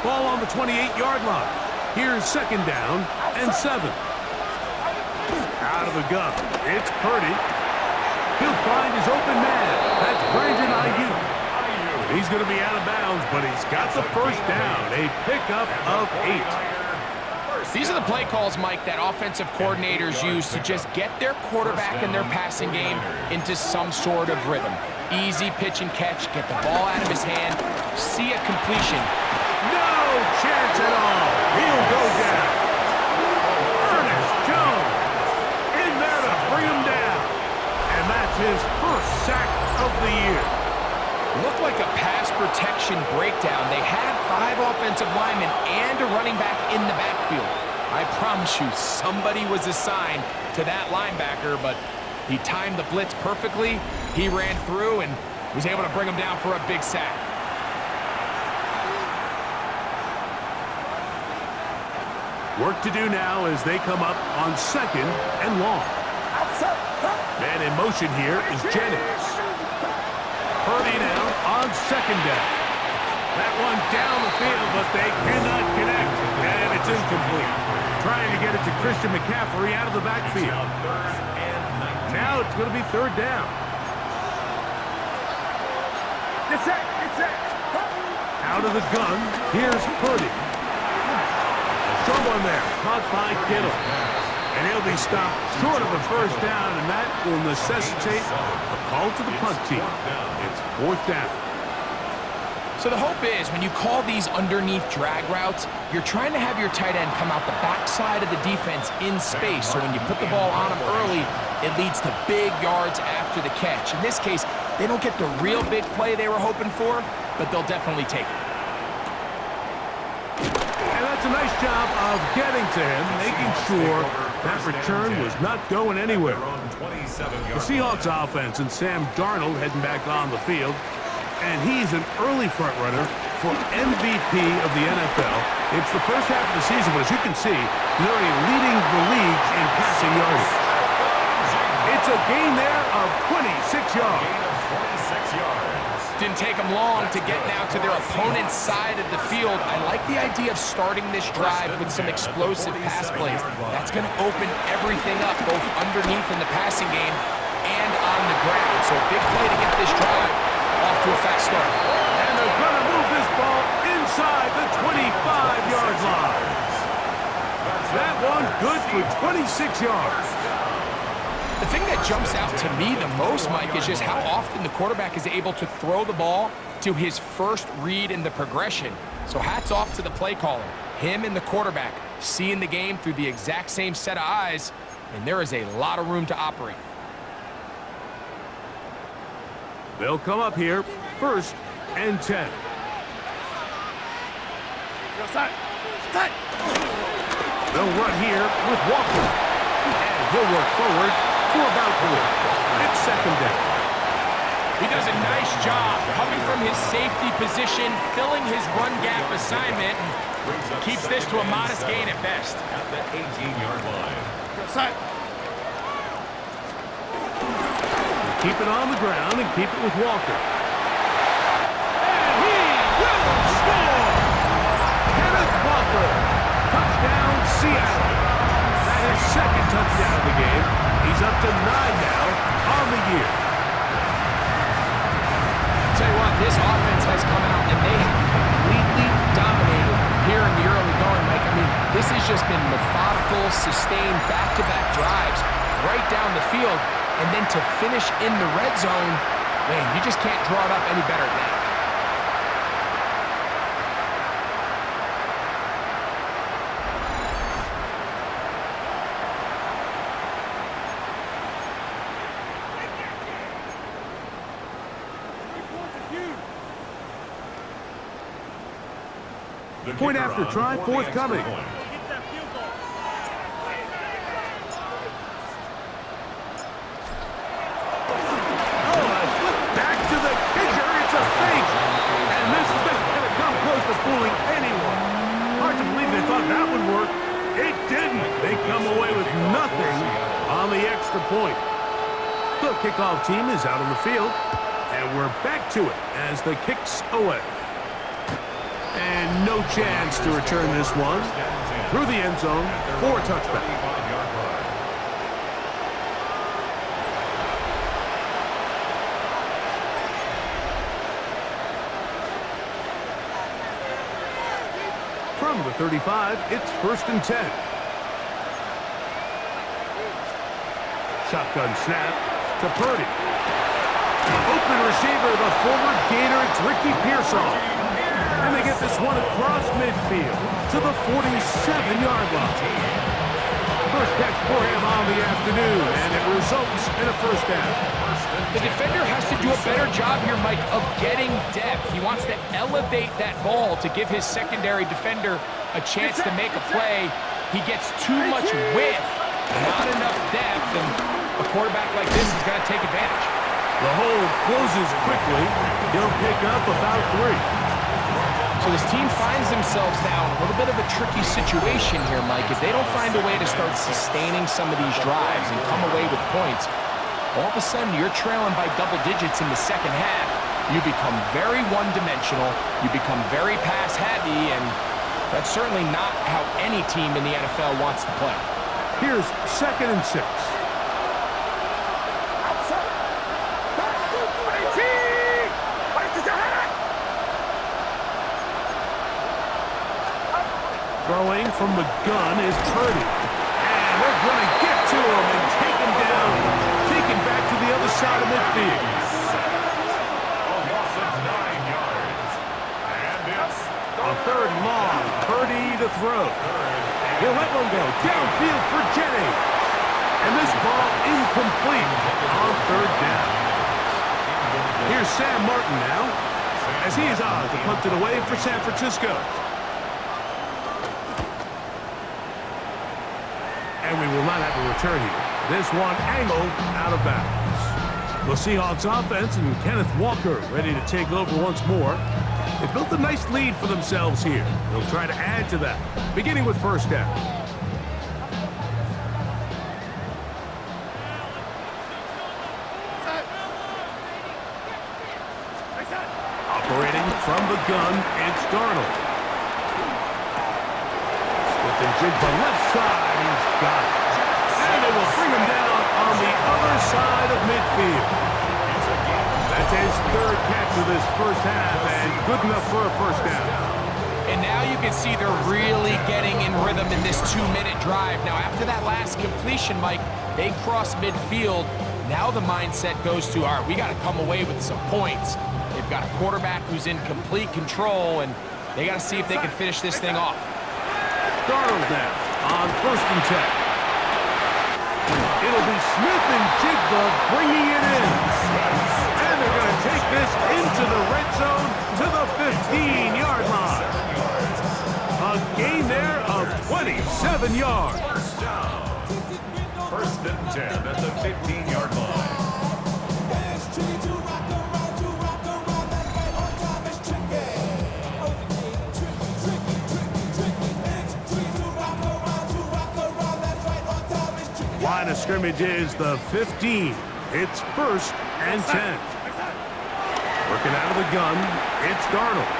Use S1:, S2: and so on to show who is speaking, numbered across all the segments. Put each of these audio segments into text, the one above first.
S1: Ball on the 28-yard line. Here's second down and 7. Out of the gun. It's Purdy. He'll find his open man. That's Brandon Ayuk. He's going to be out of bounds, but he's got the first down. A pickup of 8.
S2: These are the play calls, Mike, that offensive coordinators use to just get their quarterback and their passing game into some sort of rhythm. Easy pitch and catch, get the ball out of his hand, see a completion.
S1: No chance at all. He'll go down. Ernest Jones in there to bring him down. And that's his first sack of the year.
S2: Looked like a pass protection breakdown. They had 5 offensive linemen and a running back in the backfield. I promise you, somebody was assigned to that linebacker, but he timed the blitz perfectly. He ran through and was able to bring him down for a big sack.
S1: Work to do now as they come up on second and long. Man in motion here is Jennings. Purdy now on second down. That one down the field, but they cannot connect, and it's incomplete. Trying to get it to Christian McCaffrey out of the backfield. Now it's going to be third down. Out of the gun, here's Purdy. Someone there, caught by Kittle. And he'll be stopped short of a first down, and that will necessitate a call to the punt team. It's fourth down.
S2: So the hope is when you call these underneath drag routes, you're trying to have your tight end come out the backside of the defense in space. So when you put the ball on him early, it leads to big yards after the catch. In this case, they don't get the real big play they were hoping for, but they'll definitely take it.
S1: And that's a nice job of getting to him, making sure that return was not going anywhere. The Seahawks offense and Sam Darnold heading back on the field. And he's an early front runner for MVP of the NFL. It's the first half of the season, but as you can see, they're already leading the league in passing yardage. It's a gain there of 26 yards.
S2: Didn't take them long to get now to their opponent's side of the field. I like the idea of starting this drive with some explosive pass plays. That's going to open everything up, both underneath in the passing game and on the ground. So a big play to get this drive off to a fast start.
S1: And they're going to move this ball inside the 25-yard line. That one good for 26 yards.
S2: The thing that jumps out to me the most, Mike, is just how often the quarterback is able to throw the ball to his first read in the progression. So hats off to the play caller. Him and the quarterback seeing the game through the exact same set of eyes, and there is a lot of room to operate.
S1: They'll come up here, first and 10. They'll run here with Walker. And he'll work forward for about 4. It's second down.
S2: He does a nice job coming from his safety position, filling his run gap assignment, and keeps this to a modest gain at best.
S3: At the 18-yard line.
S1: Keep it on the ground and keep it with Walker. And he will score! Kenneth Walker, touchdown Seattle. That is second touchdown of the game. He's up to 9 now on the year.
S2: I'll tell you what, this offense has come out and they have completely dominated here in the early going, Mike. I mean, this has just been methodical, sustained, back-to-back drives right down the field. And then to finish in the red zone, man, you just can't draw it up any better than that.
S1: Point after try, forthcoming. Fooling anyone. Hard to believe they thought that would work. It didn't. They come away with nothing on the extra point. The kickoff team is out on the field, and we're back to it as the kick's away. And no chance to return this one. Through the end zone for a touchback. From the 35, it's 1st and 10. Shotgun snap to Purdy. Open receiver, the forward Gator, it's Ricky Pearsall. And they get this one across midfield to the 47-yard line. First catch for him on the afternoon, and it results in a first down.
S2: The defender has to do a better job here, Mike, of getting depth. He wants to elevate that ball to give his secondary defender a chance to make a play. He gets too much width, not enough depth, and a quarterback like this is going to take advantage.
S1: The hole closes quickly. He'll pick up about 3.
S2: So this team finds themselves now in a little bit of a tricky situation here, Mike. If they don't find a way to start sustaining some of these drives and come away with points, all of a sudden you're trailing by double digits in the second half. You become very one-dimensional. You become very pass-heavy, and that's certainly not how any team in the NFL wants to play.
S1: Here's 2nd and 6. Throwing from the gun is Purdy. And they're going to get to him and take him down. Take him back to the other side of midfield.
S3: A loss of 9 yards. And it's
S1: A 3rd and long. Purdy to throw. He'll let one go. Downfield for Jennings. And this ball incomplete on 3rd down. Here's Sam Martin now, as he is on to punt it away for San Francisco. And we will not have a return here. This one angled out of bounds. The Seahawks offense and Kenneth Walker ready to take over once more. They built a nice lead for themselves here. They'll try to add to that, beginning with 1st down. Operating from the gun, it's Darnold. Smith and Jigba left side. He's got it. And they will bring him down on the other side of midfield. That's his 3rd catch of this first half, and good enough for a first down.
S2: And now you can see they're really getting in rhythm in this 2-minute drive. Now, after that last completion, Mike, they cross midfield. Now the mindset goes to, all right, we got to come away with some points. They've got a quarterback who's in complete control, and they got to see if they can finish this thing off.
S1: Darnold now on 1st and 10. It'll be Smith and Jigba bringing it in. And they're going to take this into the red zone to the 15-yard line. A gain there of 27 yards.
S3: first down. 1st and 10 at the 15-yard line.
S1: Line of scrimmage is the 15. It's 1st and 10. Working out of the gun, it's Darnold.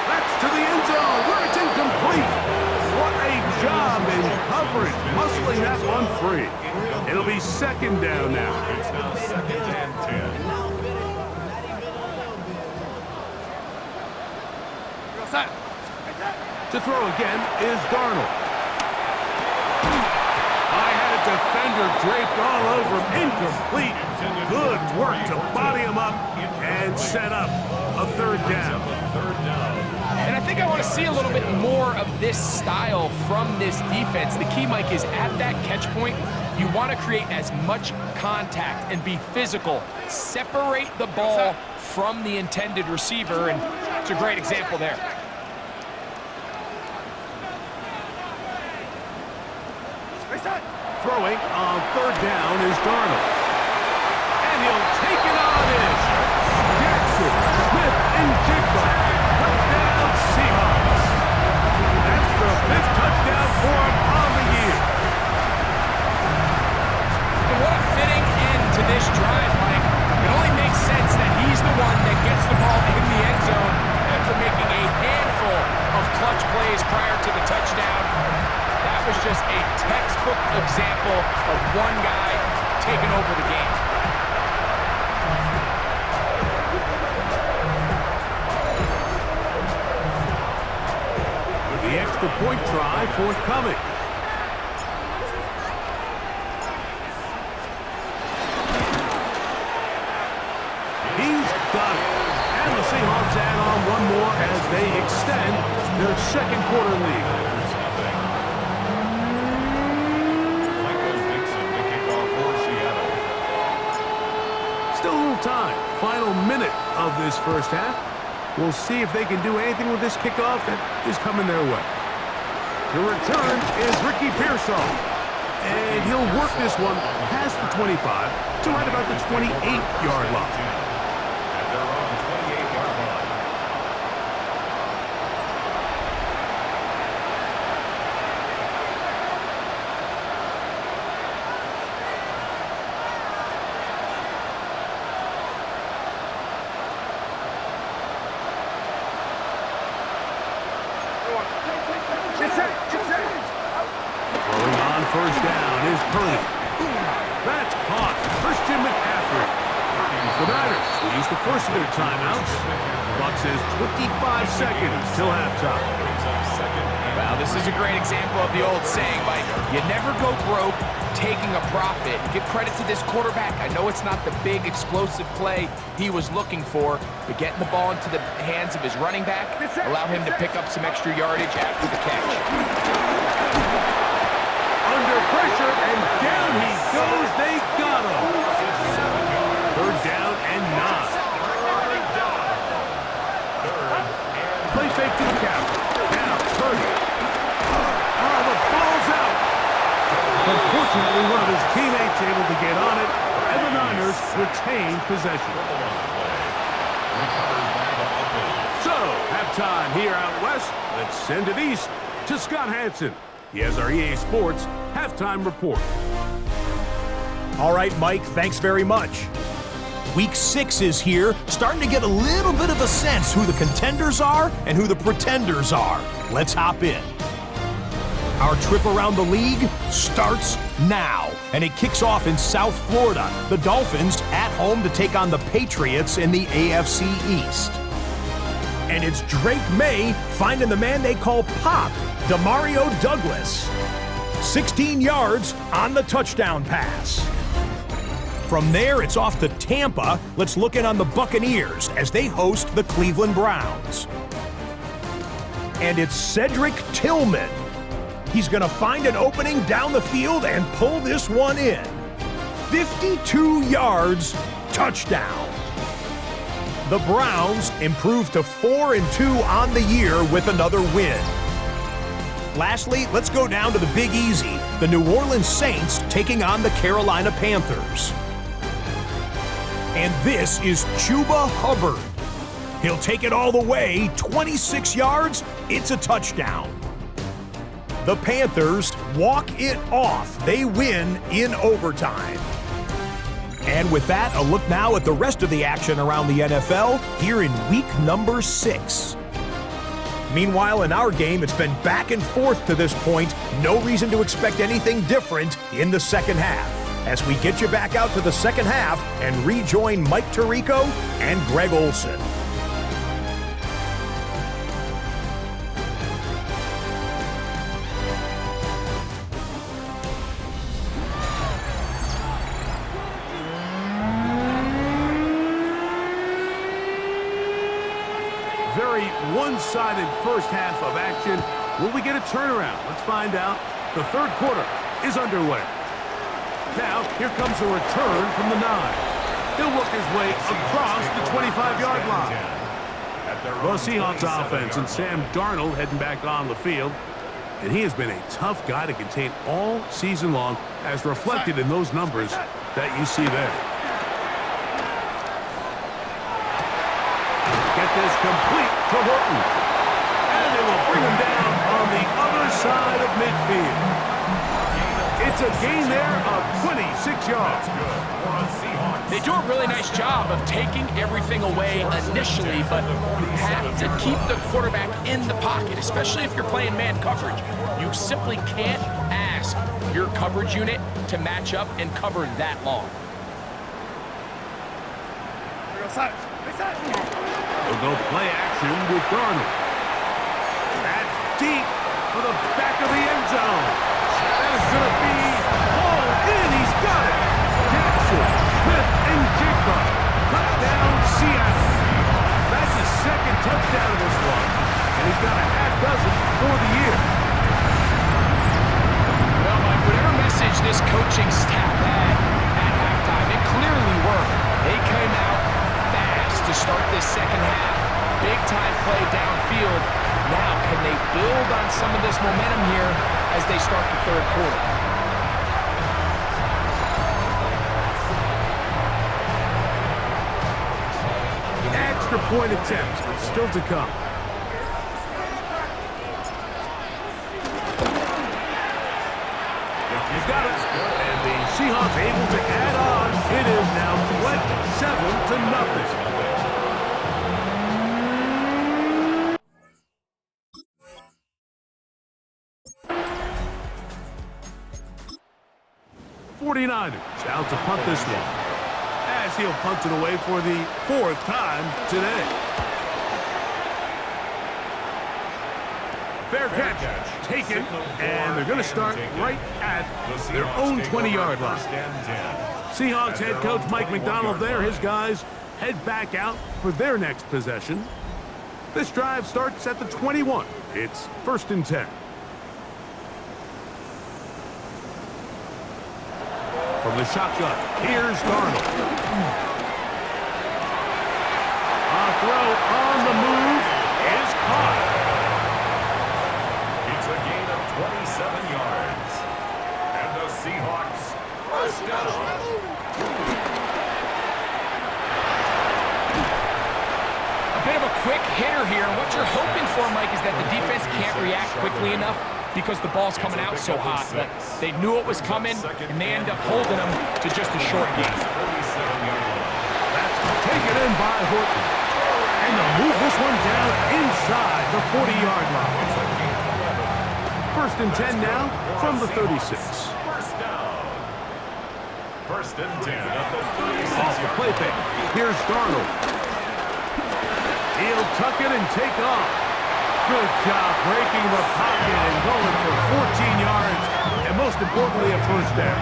S1: That's to the end zone where it's incomplete. What a job in coverage, muscling that one free. It'll be 2nd down now.
S3: It's now 2nd and 10.
S1: To throw again is Darnold. Defender draped all over him, incomplete. Good work to body him up and set up a 3rd down.
S2: And I think I want to see a little bit more of this style from this defense. The key, Mike, is at that catch point, you want to create as much contact and be physical. Separate the ball from the intended receiver, and it's a great example there.
S1: Throwing on 3rd down is Darnold. And he'll take it on in. Jackson, Smith, and Jigba. Touchdown, Seahawks. That's the 5th touchdown for him on the year.
S2: And what a fitting end to this drive, Mike. It only makes sense that he's the one that gets the ball in the end zone after making just a textbook example of one guy taking over the game.
S1: With the extra point try forthcoming. He's got it. And the Seahawks add on one more as they extend their second quarter lead. Still a little time. Final minute of this first half. We'll see if they can do anything with this kickoff that is coming their way. The return is Ricky Pearsall. And he'll work this one past the 25 to right about the 28-yard line. Throwing on first down is Purdy. That's caught. Christian McCaffrey. The Niners will use the first of their timeouts. Clock says 25 seconds till halftime.
S2: Well, this is a great example of the old saying, Mike. You never go broke taking a profit. Give credit to this quarterback. I know it's not the big explosive play he was looking for, but getting the ball into the hands of his running back, allow him to pick up some extra yardage after the catch.
S1: Under pressure, and down he goes. They got him. Third down and 9. Play fake to the captain. Now, Purdy. Oh, the ball's out. Unfortunately, one of his teammates able to get on it, and the Niners retain possession. So, halftime here out west. Let's send it east to Scott Hansen. He has our EA Sports halftime report.
S4: All right, Mike, thanks very much. Week 6 is here, starting to get a little bit of a sense who the contenders are and who the pretenders are. Let's hop in. Our trip around the league starts now, and it kicks off in South Florida. The Dolphins at home to take on the Patriots in the AFC East. And it's Drake May finding the man they call Pop, Demario Douglas. 16 yards on the touchdown pass. From there, it's off to Tampa. Let's look in on the Buccaneers as they host the Cleveland Browns. And it's Cedric Tillman. He's going to find an opening down the field and pull this one in. 52 yards, touchdown. The Browns improve to 4-2 on the year with another win. Lastly, let's go down to the Big Easy. The New Orleans Saints taking on the Carolina Panthers. And this is Chuba Hubbard. He'll take it all the way, 26 yards, it's a touchdown. The Panthers walk it off. They win in overtime. And with that, a look now at the rest of the action around the NFL here in week number 6. Meanwhile, in our game, it's been back and forth to this point. No reason to expect anything different in the second half. As we get you back out to the second half and rejoin Mike Tirico and Greg Olson.
S1: Very one-sided first half of action. Will we get a turnaround? Let's find out. The third quarter is underway. Now, here comes a return from the 9. He'll work his way across the 25-yard line. The Seahawks offense and Sam Darnold heading back on the field. And he has been a tough guy to contain all season long, as reflected in those numbers that you see there. Get this complete to Horton. And they will bring him down on the other side of midfield. It's a gain there of 26 yards.
S2: They do a really nice job of taking everything away initially, but you have to keep the quarterback in the pocket, especially if you're playing man coverage. You simply can't ask your coverage unit to match up and cover that long.
S1: They'll go play action with Darnold. That's deep for the back of the end zone. That is going to be hauled in. He's got it. Jackson, Smith, and Jigba. Touchdown, Seattle. That's his second touchdown of this one. And he's got a half dozen for the year.
S2: Well, Mike, whatever message this coaching staff had at halftime, it clearly worked. They came out fast to start this second half. Big-time play downfield. Now, can they build on some of this momentum here as they start the third quarter?
S1: Extra point attempt still to come. He's got it. And the Seahawks able to add on. It is now 27-0. Out to punt this one, as he'll punt it away for the fourth time today. Fair catch taken, and they're going to start right at their own 20-yard line. Seahawks head coach Mike McDonald there. His guys head back out for their next possession. This drive starts at the 21. It's 1st and 10. From the shotgun, here's Darnold. A throw on the move is caught.
S3: It's a gain of 27 yards. And the Seahawks first down.
S2: A bit of a quick hitter here. What you're hoping for, Mike, is that the defense can't react quickly enough because the ball's coming out so hot. But they knew it was coming, and they end up holding them to just a short gain.
S1: That's taken in by Horton. And they'll move this one down inside the 40-yard line. 1st and 10 now from the 36.
S3: First down. 1st and 10 at the 36.
S1: Off the play fake. Here's Darnold. He'll tuck it and take off. Good job breaking the pocket and going for 14 yards, and most importantly, a first down.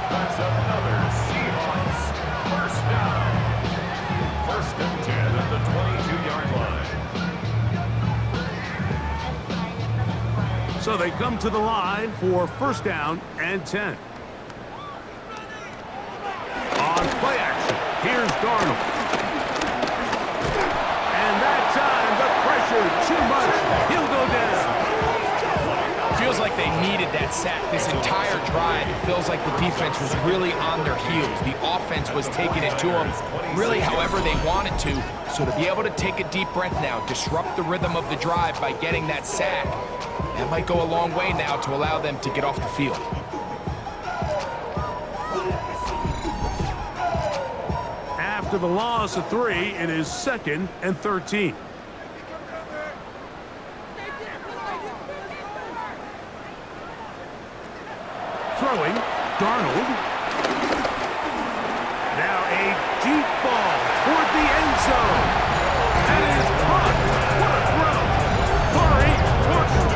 S3: That's another Seahawks first down. 1st and 10 at the 22-yard line.
S1: So they come to the line for 1st down and 10. On play action, here's Darnold. And that time, the pressure too much. He'll go down.
S2: Feels like they needed that sack this entire drive. It feels like the defense was really on their heels. The offense was taking it to them really however they wanted to. So to be able to take a deep breath now, disrupt the rhythm of the drive by getting that sack, that might go a long way now to allow them to get off the field.
S1: After the loss of 3, it is 2nd and 13. Throwing, Darnold. Now a deep ball toward the end zone. That is caught. What a throw. Corey Horton.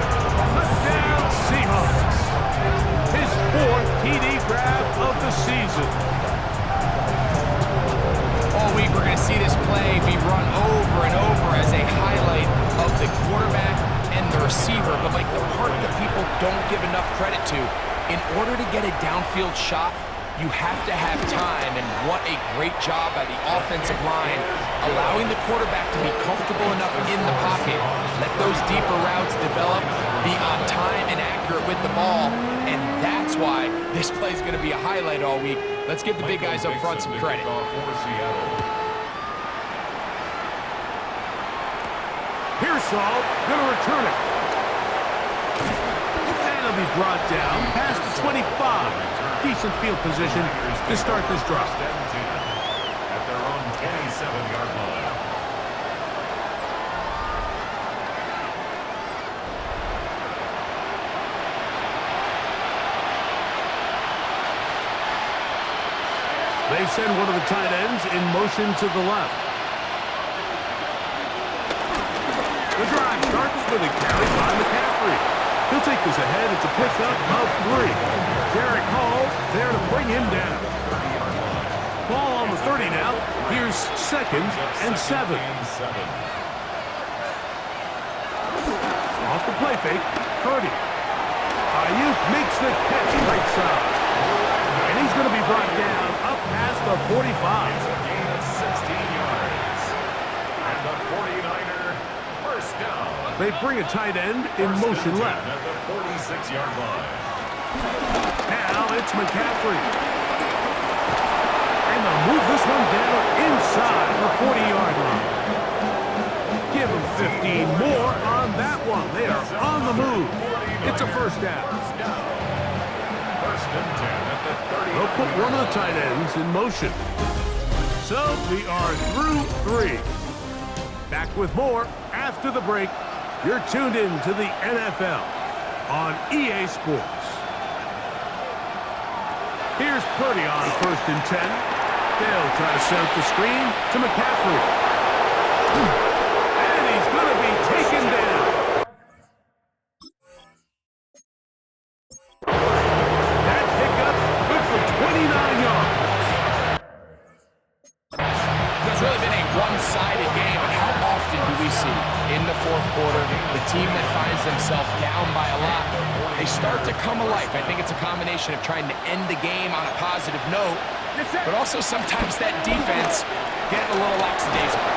S1: Touchdown Seahawks. His 4th TD grab of the season.
S2: All week we're going to see this play be run over and over as a highlight of the quarterback and the receiver. But like the part that people don't give enough credit to, in order to get a downfield shot, you have to have time, and what a great job by the offensive line, allowing the quarterback to be comfortable enough in the pocket, let those deeper routes develop, be on time and accurate with the ball, and that's why this play is going to be a highlight all week. Let's give the big guys up front some credit.
S1: Pearsall going to return it. That'll be brought down past the 25. Decent field position to start this drive.
S3: At their own 27-yard line.
S1: They send one of the tight ends in motion to the left. The drive starts with a carry by McCaffrey. He'll take this ahead. It's a pickup of 3. Derek Hall there to bring him down. Ball on the 30 now. Here's 2nd and 7. Off the play fake, Purdy. Ayuk makes the catch right side. And he's going to be brought down up past the 45.
S3: Gain of 16 yards. And the 49er first down.
S1: They bring a tight end in motion left.
S3: At the 46-yard line.
S1: Now it's McCaffrey. And they'll move this one down inside the 40-yard line. Give them 15 more on that one. They are on the move. It's a first down.
S3: First and 10 at the 30.
S1: They'll put one of the tight ends in motion. So we are through 3. Back with more after the break. You're tuned in to the NFL on EA Sports. Here's Purdy on 1st and 10. They'll try to set up the screen to McCaffrey. And he's going to be taken down. That pickup good for 29 yards.
S2: It's really been a one-sided game, but how often do we see in the 4th quarter the team that finds themselves down by a lot, they start to come alive. I think it's a combination of trying to end the game on a positive note, but also sometimes that defense getting a little lackadaisical.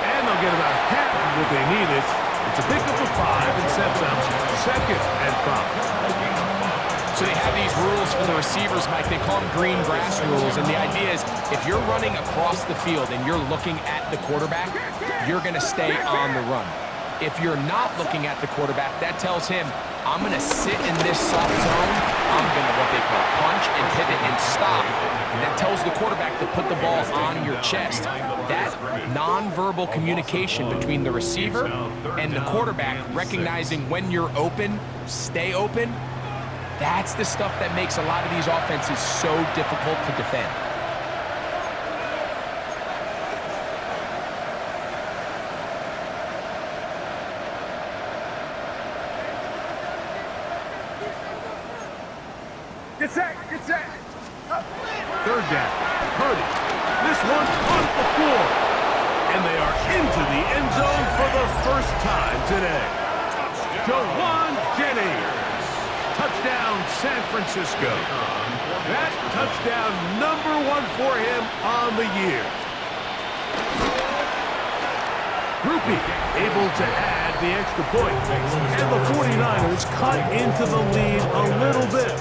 S1: And they'll get about half of what they needed. It's a pickup of 5 and sets up 2nd and 5.
S2: So they have these rules for the receivers, Mike. They call them green grass rules, and the idea is if you're running across the field and you're looking at the quarterback, you're going to stay on the run. If you're not looking at the quarterback, that tells him, I'm going to sit in this soft zone. I'm going to what they call punch and pivot and stop. And that tells the quarterback to put the ball on your chest. That nonverbal communication between the receiver and the quarterback, recognizing when you're open, stay open, that's the stuff that makes a lot of these offenses so difficult to defend.
S1: Get set. 3rd down. Purdy. This one off the floor. And they are into the end zone for the first time today. Jawan Jennings. Touchdown, San Francisco. That touchdown number 1 for him on the year. Groupie able to add the extra point. And the 49ers cut into the lead a little bit.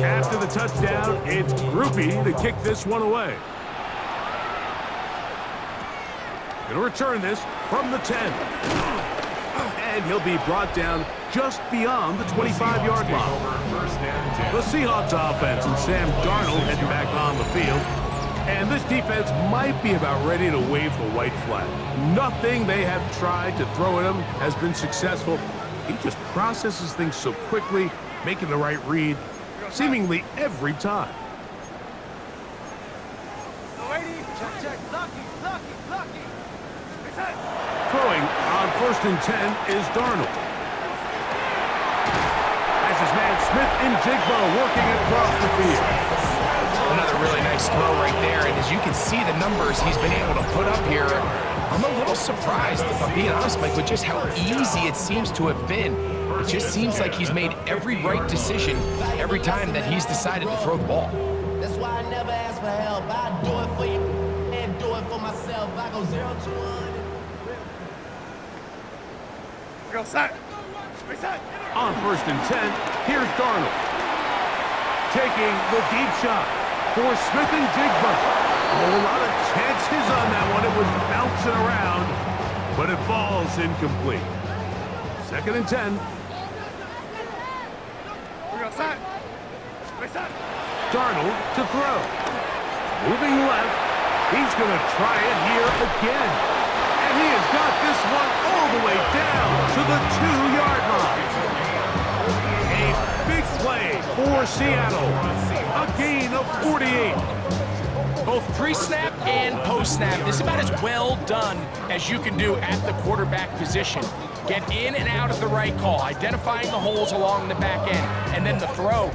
S1: After the touchdown, it's Groupie to kick this one away. Going to return this from the 10. And he'll be brought down just beyond the 25-yard line. The Seahawks offense and Sam Darnold heading back on the field. And this defense might be about ready to wave the white flag. Nothing they have tried to throw at him has been successful. He just processes things so quickly, making the right read, seemingly every time. Throwing on 1st and 10 is Darnold. As his man Smith and Jigba working across the field.
S2: Another really nice throw right there, and as you can see the numbers he's been able to put up here, I'm a little surprised, if I'm being honest, Mike, with just how easy it seems to have been. It just seems like he's made every right decision every time that he's decided to throw the ball.
S5: That's why I never ask for help. I do it for you and do it for myself. I go 0 to 1.
S1: On 1st and 10, here's Darnold. Taking the deep shot for Smith and Jigba. A whole lot of chances on that one. It was bouncing around, but it falls incomplete. 2nd and 10. Darnold to throw. Moving left. He's going to try it here again. And he has got this one all the way down to the 2-yard line. A big play for Seattle. A gain of 48.
S2: Both pre-snap and post-snap, this is about as well done as you can do at the quarterback position. Get in and out of the right call, identifying the holes along the back end, and then the throw.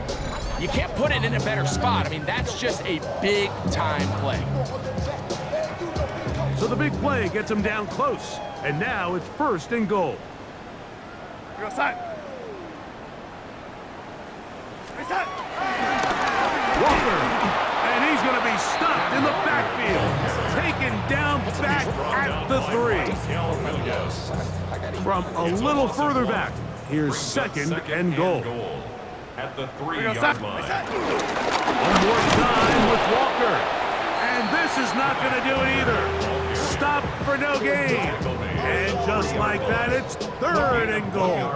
S2: You can't put it in a better spot. I mean, that's just a big-time play.
S1: So the big play gets him down close, and now it's 1st and goal. Walker, and he's going to be stopped in the backfield, taken down back at the 3. From a little further back, here's 2nd and goal.
S3: At the 3-yard line.
S1: One more time with Walker, and this is not going to do it either. Stop for no gain, and just like that, it's 3rd and goal.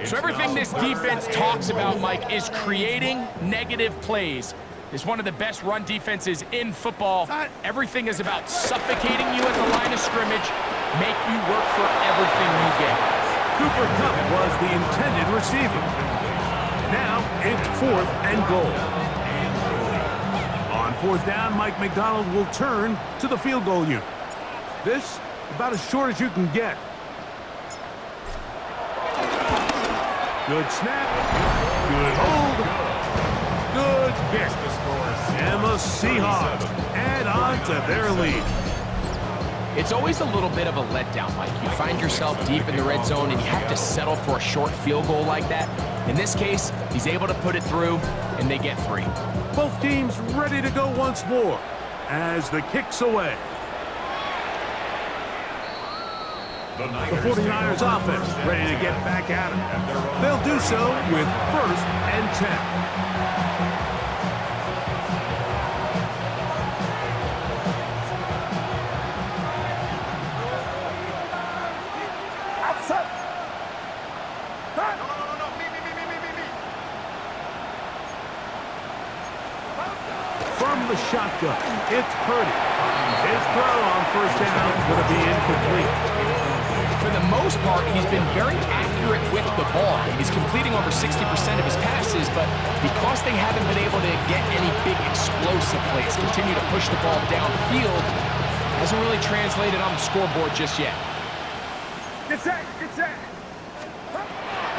S2: So everything this defense talks about, Mike, is creating negative plays. It's one of the best run defenses in football. Everything is about suffocating you at the line of scrimmage, make you work for everything you get.
S1: Cooper Kupp was the intended receiver. Now it's 4th and goal. On 4th down, Mike McDonald will turn to the field goal unit. This, about as short as you can get. Good snap, good hold, good kick. And the Seahawks add on to their lead.
S2: It's always a little bit of a letdown, Mike. You find yourself deep in the red zone and you have to settle for a short field goal like that. In this case, he's able to put it through, and they get 3.
S1: Both teams ready to go once more as the kick's away. The 49ers offense ready to get back at him. They'll do so with 1st and 10. From the shotgun, it's Purdy. His throw on 1st down is going to be incomplete.
S2: For the most part, he's been very accurate with the ball. He's completing over 60% of his passes, but because they haven't been able to get any big explosive plays, continue to push the ball downfield, hasn't really translated on the scoreboard just yet.
S1: Get set.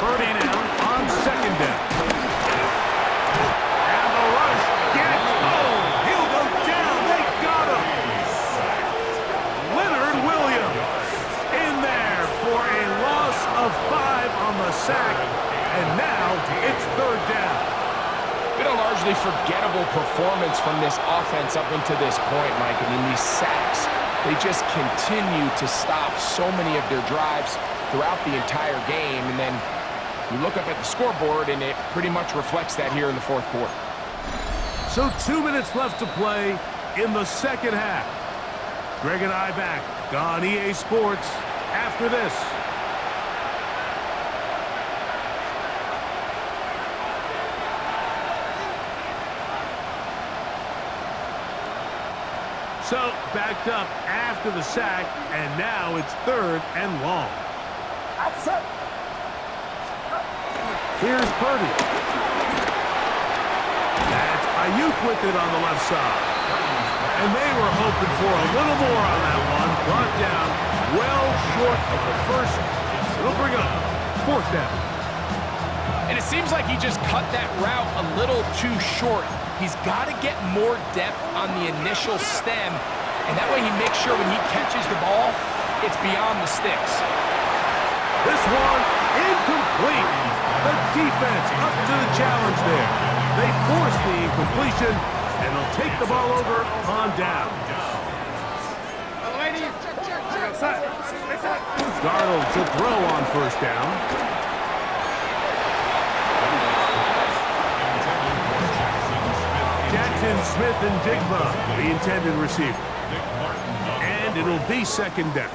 S1: Purdy now on 2nd down. And the rush gets home. He'll go down. They got him. Leonard Williams in there for a loss of 5 on the sack. And now it's 3rd down.
S2: Been a largely forgettable performance from this offense up until this point, Mike. I mean, these sacks, they just continue to stop so many of their drives throughout the entire game. And then you look up at the scoreboard, and it pretty much reflects that here in the 4th quarter.
S1: So 2 minutes left to play in the 2nd half. Greg and I back on EA Sports after this. So backed up after the sack, and now it's 3rd and long. Here's Purdy. That's Ayuk with it on the left side. And they were hoping for a little more on that one. Brought down well short of the 1st. It'll bring up 4th down.
S2: And it seems like he just cut that route a little too short. He's got to get more depth on the initial stem, and that way he makes sure when he catches the ball, it's beyond the sticks.
S1: This one incomplete. The defense up to the challenge there. They force the incompletion, and they'll take the ball over on down. Darnold to throw on 1st down. Jackson, Smith, and Jigba, the intended receiver. And it'll be 2nd down.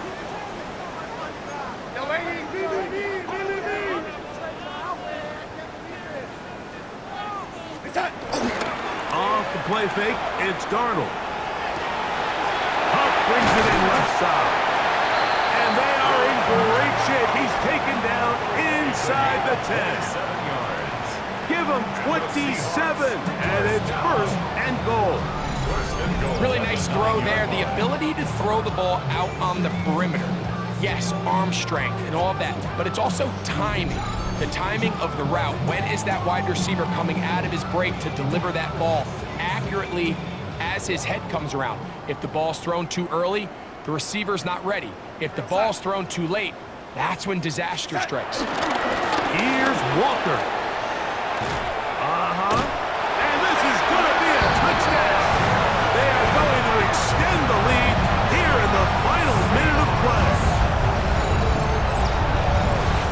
S1: Off the play fake, it's Darnold. Hunt brings it in left side. And they are in great shape. He's taken down inside the 10. Give give him 27, and it's first and goal.
S2: Really nice throw there. The ability to throw the ball out on the perimeter. Yes, arm strength and all of that, but it's also timing. The timing of the route. When is that wide receiver coming out of his break to deliver that ball accurately as his head comes around? If the ball's thrown too early, the receiver's not ready. If the ball's thrown too late, that's when disaster strikes.
S1: Here's Walker. And this is going to be a touchdown. They are going to extend the lead here in the final minute of play.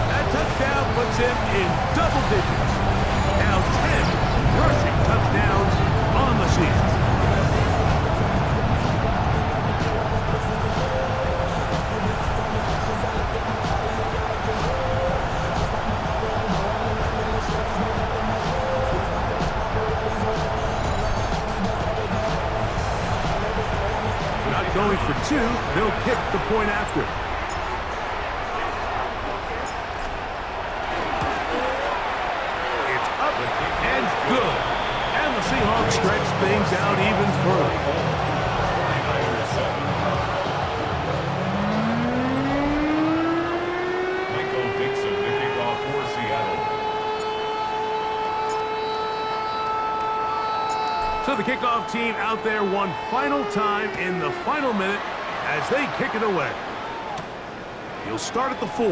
S1: That touchdown puts him in double digits. Now 10 rushing touchdowns on the season. Going for two, they'll kick the point after. It's up and good. And the Seahawks stretch things out even further. So the kickoff team out there one final time in the final minute as they kick it away. He'll start at the 4.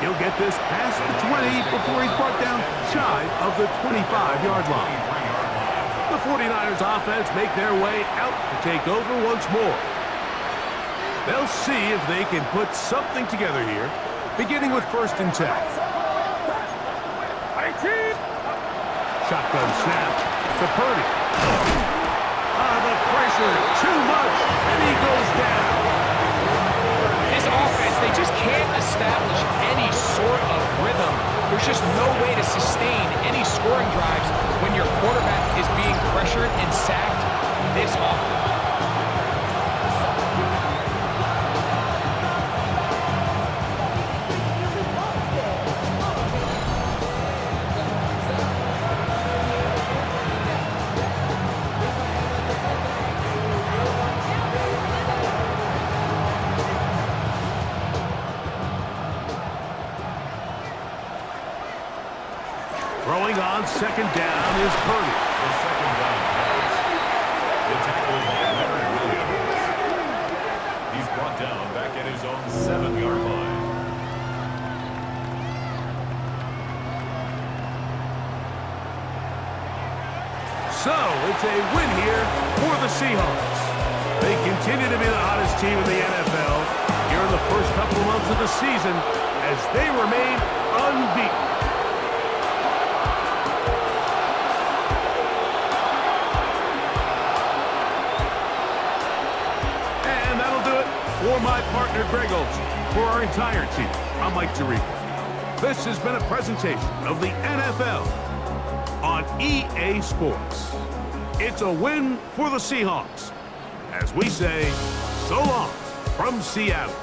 S1: He'll get this past the 20 before he's brought down shy of the 25-yard line. The 49ers offense make their way out to take over once more. They'll see if they can put something together here, beginning with 1st and 10. Shotgun snap to Purdy. The pressure, too much, and he goes down.
S2: This offense, they just can't establish any sort of rhythm. There's just no way to sustain any scoring drives when your quarterback is being pressured and sacked this often.
S1: Throwing on 2nd down is Purdy.
S3: The 2nd down pass. The tackle by Leonard Williams. He's brought down back at his own 7-yard line.
S1: So it's a win here for the Seahawks. They continue to be the hottest team in the NFL here in the first couple of months of the season as they remain unbeaten. For my partner, Greg Olson, for our entire team, I'm Mike Tirico. This has been a presentation of the NFL on EA Sports. It's a win for the Seahawks. As we say, so long from Seattle.